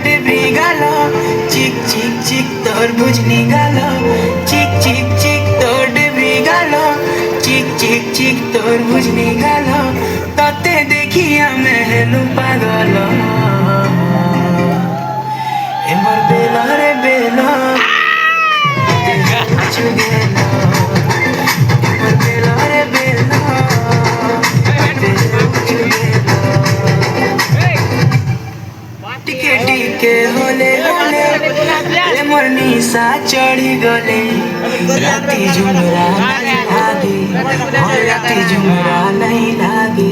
debris गल चिक चिक चिक तोर बुझनी गल चिक चिक चिक तोर डेब्री गल चिक चिक चिक तोर बुझनी गल तते देखिया मैं हेलु पागल एमर बेला रे बेला टिके टिके होले होले मोर निशा चढ़ी गले राती झुमरा नहीं लागे राती झुमरा नहीं लागे